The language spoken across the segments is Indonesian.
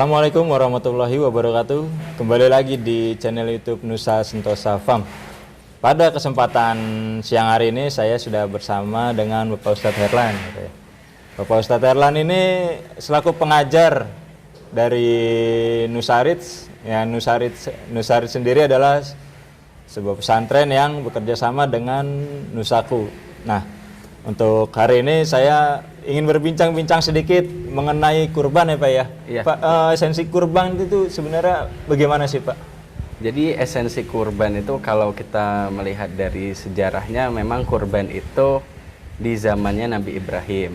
Assalamualaikum warahmatullahi wabarakatuh. Kembali lagi di channel YouTube Nusa Sentosa Farm. Pada kesempatan siang hari ini saya sudah bersama dengan Bapak Ustadz Herlan. Bapak Ustadz Herlan ini selaku pengajar dari Nusarit. Ya, Nusarit sendiri adalah sebuah pesantren yang bekerja sama dengan Nusaku. Nah, untuk hari ini saya ingin berbincang-bincang sedikit mengenai kurban ya Pak ya. Iya. Pak, esensi kurban itu sebenarnya bagaimana sih Pak? Jadi esensi kurban itu kalau kita melihat dari sejarahnya memang kurban itu di zamannya Nabi Ibrahim.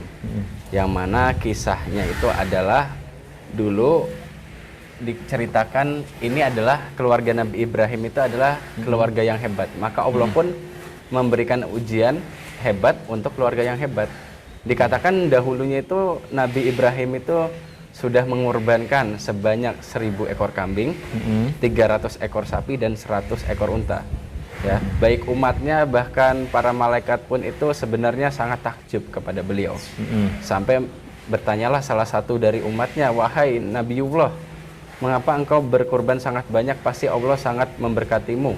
Yang mana kisahnya itu adalah dulu diceritakan ini adalah keluarga Nabi Ibrahim itu adalah keluarga yang hebat. Maka Allah pun memberikan ujian hebat untuk keluarga yang hebat. Dikatakan dahulunya itu Nabi Ibrahim itu sudah mengorbankan sebanyak 1000 ekor kambing, 300 ekor sapi dan 100 ekor unta. Ya, baik umatnya bahkan para malaikat pun itu sebenarnya sangat takjub kepada beliau. Sampai bertanyalah salah satu dari umatnya, "Wahai Nabiullah, mengapa engkau berkorban sangat banyak? Pasti Allah sangat memberkatimu."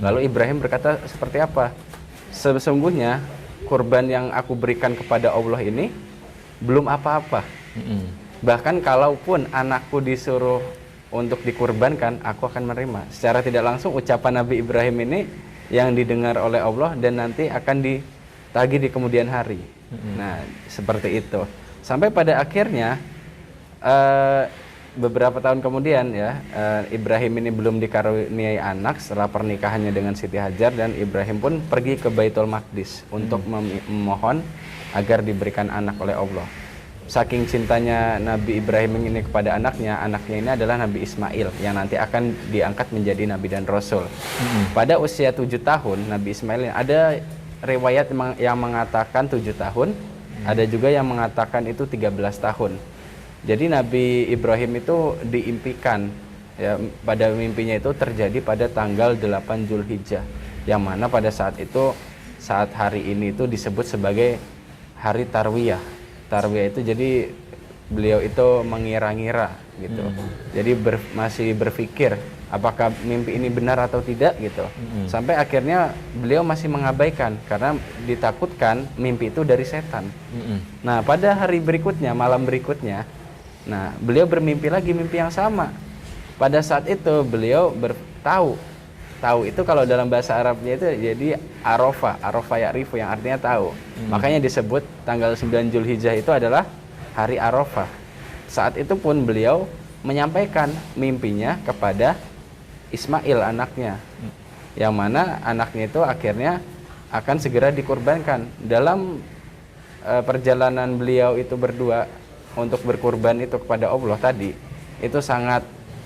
Lalu Ibrahim berkata, "Seperti apa? Sesungguhnya kurban yang aku berikan kepada Allah ini belum apa-apa. Bahkan kalaupun anakku disuruh untuk dikurbankan, aku akan menerima." Secara tidak langsung ucapan Nabi Ibrahim ini yang didengar oleh Allah dan nanti akan ditagih di kemudian hari. Nah, seperti itu. Sampai pada akhirnya beberapa tahun kemudian ya, Ibrahim ini belum dikaruniai anak setelah pernikahannya dengan Siti Hajar, dan Ibrahim pun pergi ke Baitul Maqdis untuk memohon agar diberikan anak oleh Allah. Saking cintanya Nabi Ibrahim ini kepada anaknya ini adalah Nabi Ismail yang nanti akan diangkat menjadi Nabi dan Rasul. Pada usia 7 tahun Nabi Ismail, ada riwayat yang mengatakan 7 tahun, ada juga yang mengatakan itu 13 tahun. Jadi Nabi Ibrahim itu diimpikan, ya, pada mimpinya itu terjadi pada tanggal 8 Zulhijjah, yang mana pada saat itu, saat hari ini itu disebut sebagai hari Tarwiyah. Tarwiyah itu jadi beliau itu mengira-ngira gitu. Jadi masih berpikir apakah mimpi ini benar atau tidak gitu. Sampai akhirnya beliau masih mengabaikan karena ditakutkan mimpi itu dari setan. Nah, pada hari berikutnya, malam berikutnya, nah, beliau bermimpi lagi mimpi yang sama. Pada saat itu beliau tahu itu kalau dalam bahasa Arabnya itu jadi Arafah ya'rifu, yang artinya tahu. Makanya disebut tanggal 9 Zulhijjah itu adalah hari Arafah. Saat itu pun beliau menyampaikan mimpinya kepada Ismail anaknya. Yang mana anaknya itu akhirnya akan segera dikurbankan. Dalam perjalanan beliau itu berdua untuk berkurban itu kepada Allah tadi, itu sangat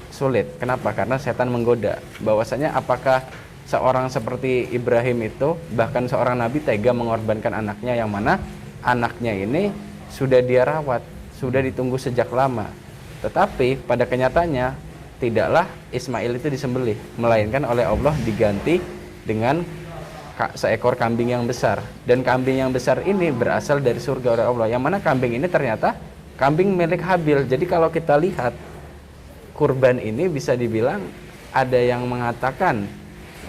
sulit. Kenapa? Karena setan menggoda bahwasanya apakah seorang seperti Ibrahim itu, bahkan seorang nabi, tega mengorbankan anaknya, yang mana anaknya ini sudah dia rawat, sudah ditunggu sejak lama. Tetapi pada kenyataannya tidaklah Ismail itu disembelih, melainkan oleh Allah diganti dengan seekor kambing yang besar. Dan kambing yang besar ini berasal dari surga oleh Allah, yang mana kambing ini ternyata kambing milik Habil. Jadi kalau kita lihat kurban ini bisa dibilang ada yang mengatakan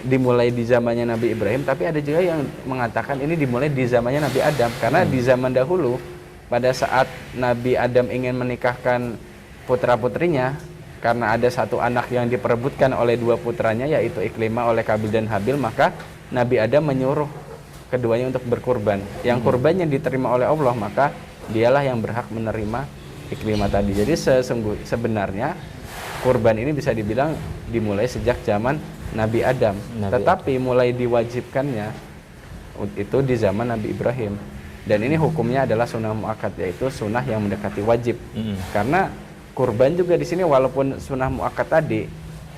dimulai di zamannya Nabi Ibrahim, tapi ada juga yang mengatakan ini dimulai di zamannya Nabi Adam. Karena di zaman dahulu pada saat Nabi Adam ingin menikahkan putra-putrinya, karena ada satu anak yang diperebutkan oleh dua putranya, yaitu Iklimah oleh Kabil dan Habil, maka Nabi Adam menyuruh keduanya untuk berkurban. Yang kurbannya diterima oleh Allah, maka dialah yang berhak menerima Iklimah tadi. Jadi sebenarnya kurban ini bisa dibilang dimulai sejak zaman Nabi Adam. Tetapi mulai diwajibkannya itu di zaman Nabi Ibrahim. Dan ini hukumnya adalah sunnah muakkad, yaitu sunnah yang mendekati wajib. Karena kurban juga di sini walaupun sunnah muakkad tadi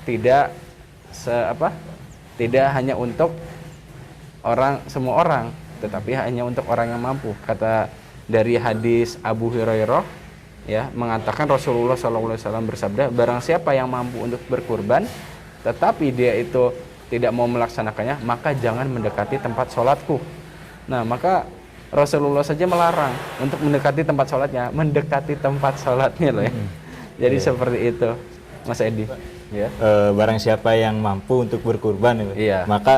tidak hanya untuk semua orang, tetapi hanya untuk orang yang mampu. Kata dari hadis Abu Hurairah, ya, mengatakan Rasulullah SAW bersabda, barang siapa yang mampu untuk berkurban tetapi dia itu tidak mau melaksanakannya, maka jangan mendekati tempat sholatku. Nah, maka Rasulullah saja melarang untuk mendekati tempat sholatnya loh ya. Jadi seperti itu, Mas Edi. Ya. Barang siapa yang mampu untuk berkurban ya, Pak, Iya. maka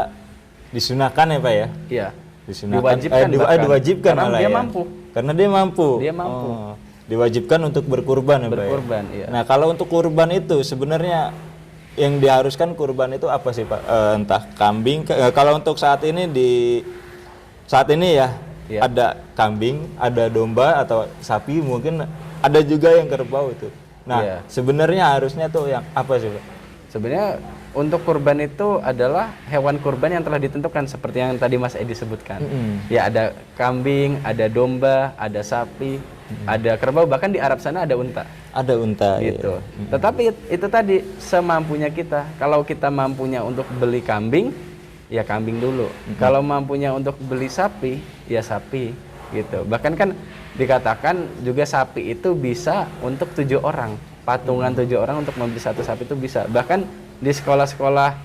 disunahkan ya Pak ya. Iya. Disunahkan, Diwajibkan bahkan. diwajibkan Karena malah dia ya. mampu. Karena dia mampu. Dia mampu. Oh, diwajibkan untuk berkurban ya Pak. Berkurban, Ya? iya. Nah kalau untuk kurban itu sebenarnya yang diharuskan kurban itu apa sih Pak? Entah kambing. Kalau untuk saat ini ya Iya. ada kambing, ada domba atau sapi, mungkin ada juga yang kerbau itu. Nah Iya. sebenarnya harusnya tuh yang apa sih Pak? Sebenarnya untuk kurban itu adalah hewan kurban yang telah ditentukan seperti yang tadi Mas Edi sebutkan. Ya ada kambing, ada domba, ada sapi, ada kerbau, bahkan di Arab sana ada unta. Ada unta Gitu. iya. Tetapi itu tadi semampunya kita. Kalau kita mampunya untuk beli kambing, ya kambing dulu. Kalau mampunya untuk beli sapi, ya sapi. Gitu. Bahkan kan dikatakan juga sapi itu bisa untuk 7 orang. Patungan 7 orang untuk membeli satu sapi itu bisa. Bahkan di sekolah-sekolah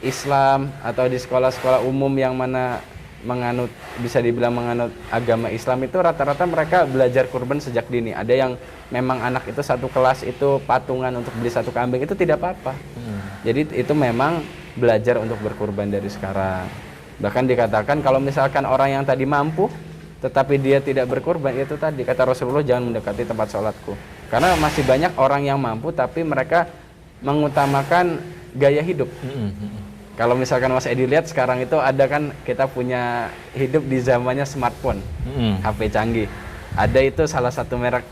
Islam atau di sekolah-sekolah umum yang mana bisa dibilang menganut agama Islam itu rata-rata mereka belajar kurban sejak dini. Ada yang memang anak itu satu kelas itu patungan untuk beli satu kambing, itu tidak apa-apa. Jadi itu memang belajar untuk berkurban dari sekarang. Bahkan dikatakan kalau misalkan orang yang tadi mampu tetapi dia tidak berkurban, itu tadi kata Rasulullah, jangan mendekati tempat sholatku. Karena masih banyak orang yang mampu tapi mereka mengutamakan gaya hidup. Kalau misalkan Mas Edi lihat sekarang itu ada kan, kita punya hidup di zamannya smartphone, HP canggih. Ada itu salah satu merek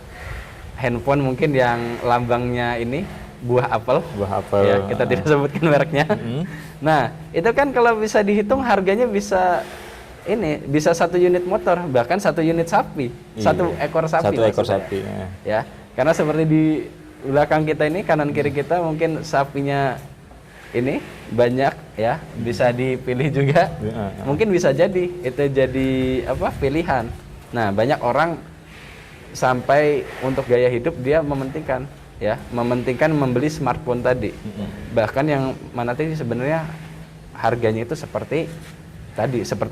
handphone mungkin yang lambangnya ini buah apel. Buah apel. Ya, kita tidak sebutkan mereknya. Nah, itu kan kalau bisa dihitung harganya bisa bisa 1 unit motor, bahkan 1 unit sapi, Iya. 1 ekor sapi. 1 ekor maksudnya. sapi. Ya, karena seperti di belakang kita ini, kanan kiri kita mungkin sapinya ini banyak ya, bisa dipilih juga. Mungkin bisa jadi itu jadi pilihan. Nah, banyak orang sampai untuk gaya hidup dia mementingkan membeli smartphone tadi. Bahkan yang mana tadi sebenarnya harganya itu seperti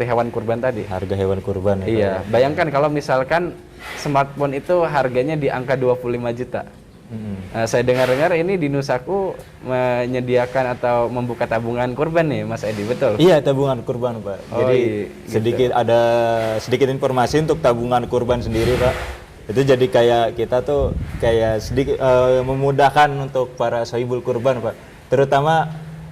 hewan kurban tadi. Harga hewan kurban ya. Iya, bayangkan kalau misalkan smartphone itu harganya di angka 25 juta. Nah, saya dengar-dengar ini di Nusaku menyediakan atau membuka tabungan kurban nih, Mas Edi, betul? Iya, tabungan kurban, Pak. Oh, Jadi gitu. ada sedikit informasi untuk tabungan kurban sendiri, Pak. Itu jadi kayak kita tuh kayak sedikit memudahkan untuk para sohibul kurban, Pak. Terutama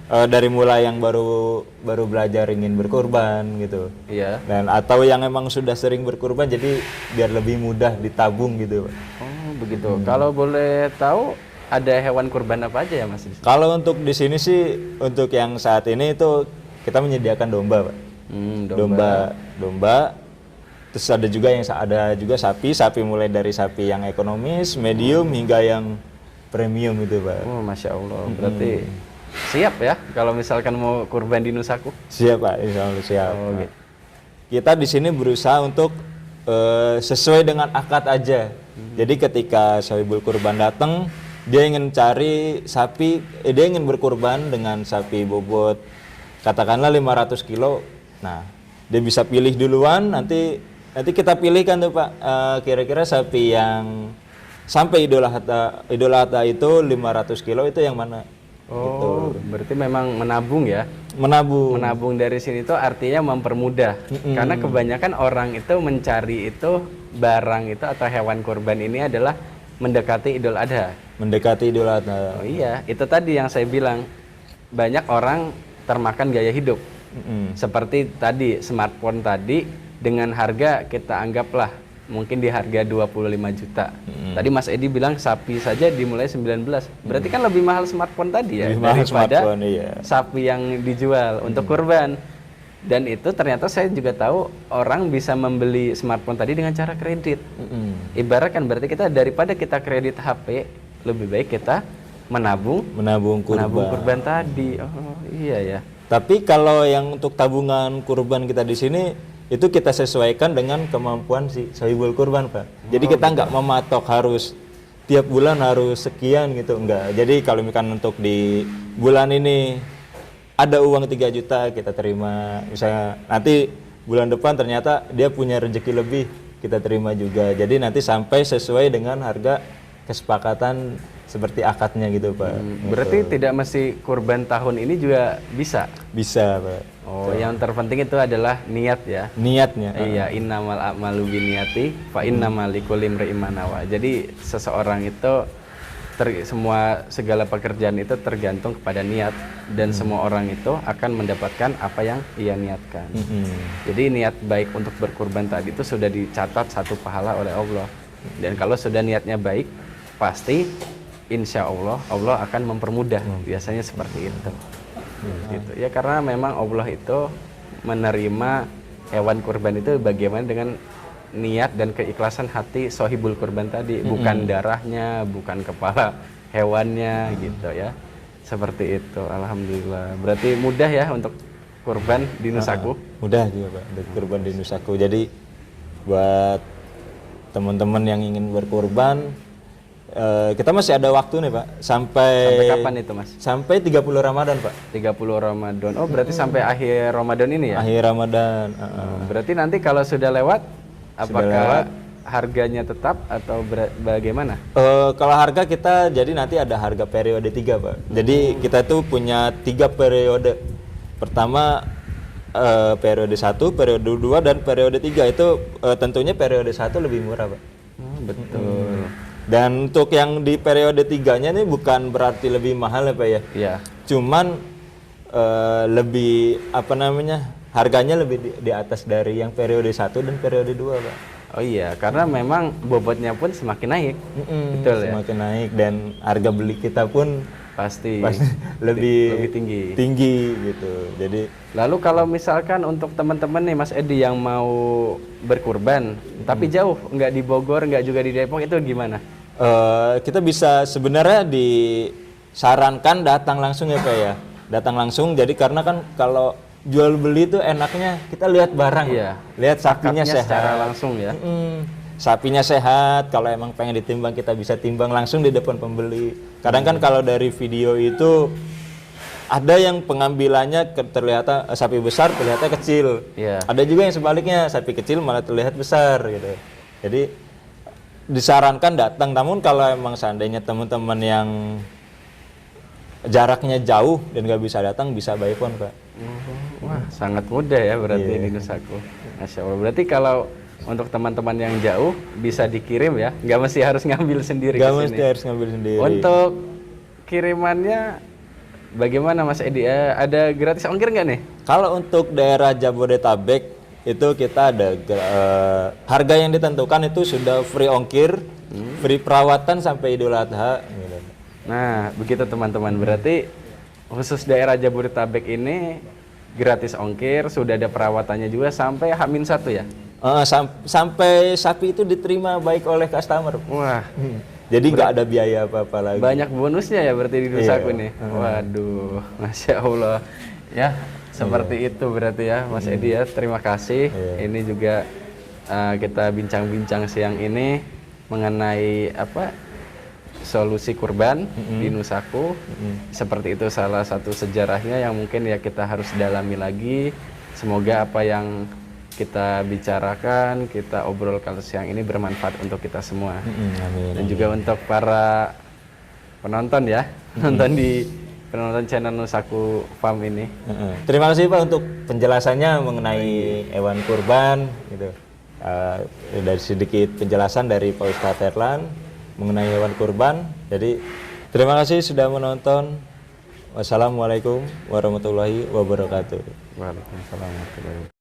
dari mulai yang baru belajar ingin berkurban gitu. Iya. Dan atau yang emang sudah sering berkurban, jadi biar lebih mudah ditabung gitu, Pak. Oh, begitu. Kalau boleh tahu ada hewan kurban apa aja ya, Mas? Kalau untuk di sini sih, untuk yang saat ini itu kita menyediakan domba, Pak. Domba. Terus ada juga sapi mulai dari sapi yang ekonomis, medium hingga yang premium itu, Pak. Oh, Masya Allah. Berarti siap ya kalau misalkan mau kurban di Nusaku? Siap, Pak. Insya Allah siap. Oh, gitu. Kita di sini berusaha untuk sesuai dengan akad aja. Jadi ketika sohibul kurban datang, dia ingin cari sapi, dia ingin berkurban dengan sapi bobot katakanlah 500 kilo. Nah, dia bisa pilih duluan, nanti kita pilihkan tuh, Pak, kira-kira sapi yang sampai Idul Adha itu 500 kilo itu yang mana. Oh, berarti memang menabung ya? Menabung dari sini itu artinya mempermudah. Karena kebanyakan orang itu mencari itu barang itu atau hewan kurban ini adalah mendekati Idul Adha. Mendekati Idul Adha. Oh iya, itu tadi yang saya bilang. Banyak orang termakan gaya hidup. Seperti tadi smartphone tadi dengan harga kita anggaplah mungkin di harga 25 juta. Tadi Mas Edi bilang sapi saja dimulai 19. Berarti kan lebih mahal smartphone tadi ya, Lebih mahal daripada smartphone, iya. sapi yang dijual untuk kurban. Dan itu ternyata saya juga tahu orang bisa membeli smartphone tadi dengan cara kredit. Ibarat kan berarti kita daripada kita kredit HP, lebih baik kita menabung kurban tadi. Oh iya ya. Tapi kalau yang untuk tabungan kurban kita di sini itu kita sesuaikan dengan kemampuan si sohibul kurban, Pak. Jadi kita nggak mematok harus tiap bulan harus sekian gitu, enggak. Jadi kalau misalkan untuk di bulan ini ada uang 3 juta kita terima, misalnya nanti bulan depan ternyata dia punya rezeki lebih, kita terima juga. Jadi nanti sampai sesuai dengan harga kesepakatan seperti akadnya gitu Pak. Berarti tidak mesti kurban tahun ini juga bisa? Bisa Pak. Oh, yang terpenting itu adalah niat ya? Niatnya. Iya, innamal a'malu binniyati fa innamal likulli imri'in ma nawa. Jadi seseorang itu semua segala pekerjaan itu tergantung kepada niat dan semua orang itu akan mendapatkan apa yang ia niatkan. Jadi niat baik untuk berkurban tadi itu sudah dicatat satu pahala oleh Allah. Dan kalau sudah niatnya baik, pasti insya Allah Allah akan mempermudah. Biasanya seperti itu. Gitu. Ya karena memang Allah itu menerima hewan kurban itu bagaimana dengan niat dan keikhlasan hati sohibul kurban tadi, bukan darahnya, bukan kepala hewannya gitu ya. Seperti itu. Alhamdulillah. Berarti mudah ya untuk kurban di Nusaku? Mudah juga Pak, untuk kurban di Nusaku. Jadi buat teman-teman yang ingin berkurban, kita masih ada waktu nih Pak, sampai kapan itu Mas? Sampai 30 Ramadan Pak. 30 Ramadan. Oh berarti sampai akhir Ramadan ini ya? Akhir Ramadan. Berarti nanti kalau sudah lewat, apakah harganya tetap atau bagaimana? Kalau harga kita jadi nanti ada harga periode 3 Pak. Jadi kita tuh punya 3 periode. Pertama periode 1, periode 2 dan periode 3 itu tentunya periode 1 lebih murah Pak. Betul. Dan untuk yang di periode 3-nya ini bukan berarti lebih mahal ya Pak ya. Iya. Cuman lebih apa namanya? Harganya lebih di atas dari yang periode 1 dan periode 2 Pak. Oh iya, karena memang bobotnya pun semakin naik. Betul ya. Semakin naik dan harga beli kita pun Pasti lebih tinggi gitu. Jadi lalu kalau misalkan untuk teman-teman nih Mas Edi yang mau berkurban tapi jauh, nggak di Bogor, nggak juga di Depok, itu gimana? Kita bisa sebenarnya disarankan datang langsung ya Pak ya. Datang langsung, jadi karena kan kalau jual beli itu enaknya kita lihat barang, lihat sapinya sehat secara langsung ya. Sapinya sehat, kalau emang pengen ditimbang kita bisa timbang langsung di depan pembeli. Kadang kan kalau dari video itu ada yang pengambilannya terlihat sapi besar terlihatnya kecil. Ada juga yang sebaliknya, sapi kecil malah terlihat besar gitu. Jadi disarankan datang. Namun kalau emang seandainya teman-teman yang jaraknya jauh dan nggak bisa datang, bisa by phone Pak. Wah, sangat mudah ya berarti di Nusaku. Masya Allah. Berarti kalau untuk teman-teman yang jauh bisa dikirim ya, nggak mesti harus ngambil sendiri. Nggak mesti harus ngambil sendiri. Untuk kirimannya bagaimana Mas Edi? Ada gratis ongkir nggak nih? Kalau untuk daerah Jabodetabek itu kita ada harga yang ditentukan itu sudah free ongkir, free perawatan sampai Idul Adha. Gitu. Nah, begitu teman-teman. Berarti khusus daerah Jabodetabek ini gratis ongkir, sudah ada perawatannya juga sampai H-1 ya? Sampai sapi itu diterima baik oleh customer. Wah, jadi nggak ada biaya apa-apa lagi. Banyak bonusnya ya berarti di Nusaku nih. Waduh, Masya Allah. Ya, seperti itu berarti ya Mas Edi ya. Terima kasih. Ini juga kita bincang-bincang siang ini mengenai solusi kurban di Nusaku. Seperti itu salah satu sejarahnya yang mungkin ya kita harus dalami lagi. Semoga apa yang kita bicarakan, kita obrolkan siang ini bermanfaat untuk kita semua. Amin. Dan juga untuk para penonton ya, penonton channel Nusaku Farm ini. Terima kasih Pak untuk penjelasannya mengenai hewan kurban gitu. Dari sedikit penjelasan dari Pak Ustadz Herlan mengenai hewan kurban. Jadi terima kasih sudah menonton. Wassalamualaikum warahmatullahi wabarakatuh. Waalaikumsalam warahmatullahi wabarakatuh.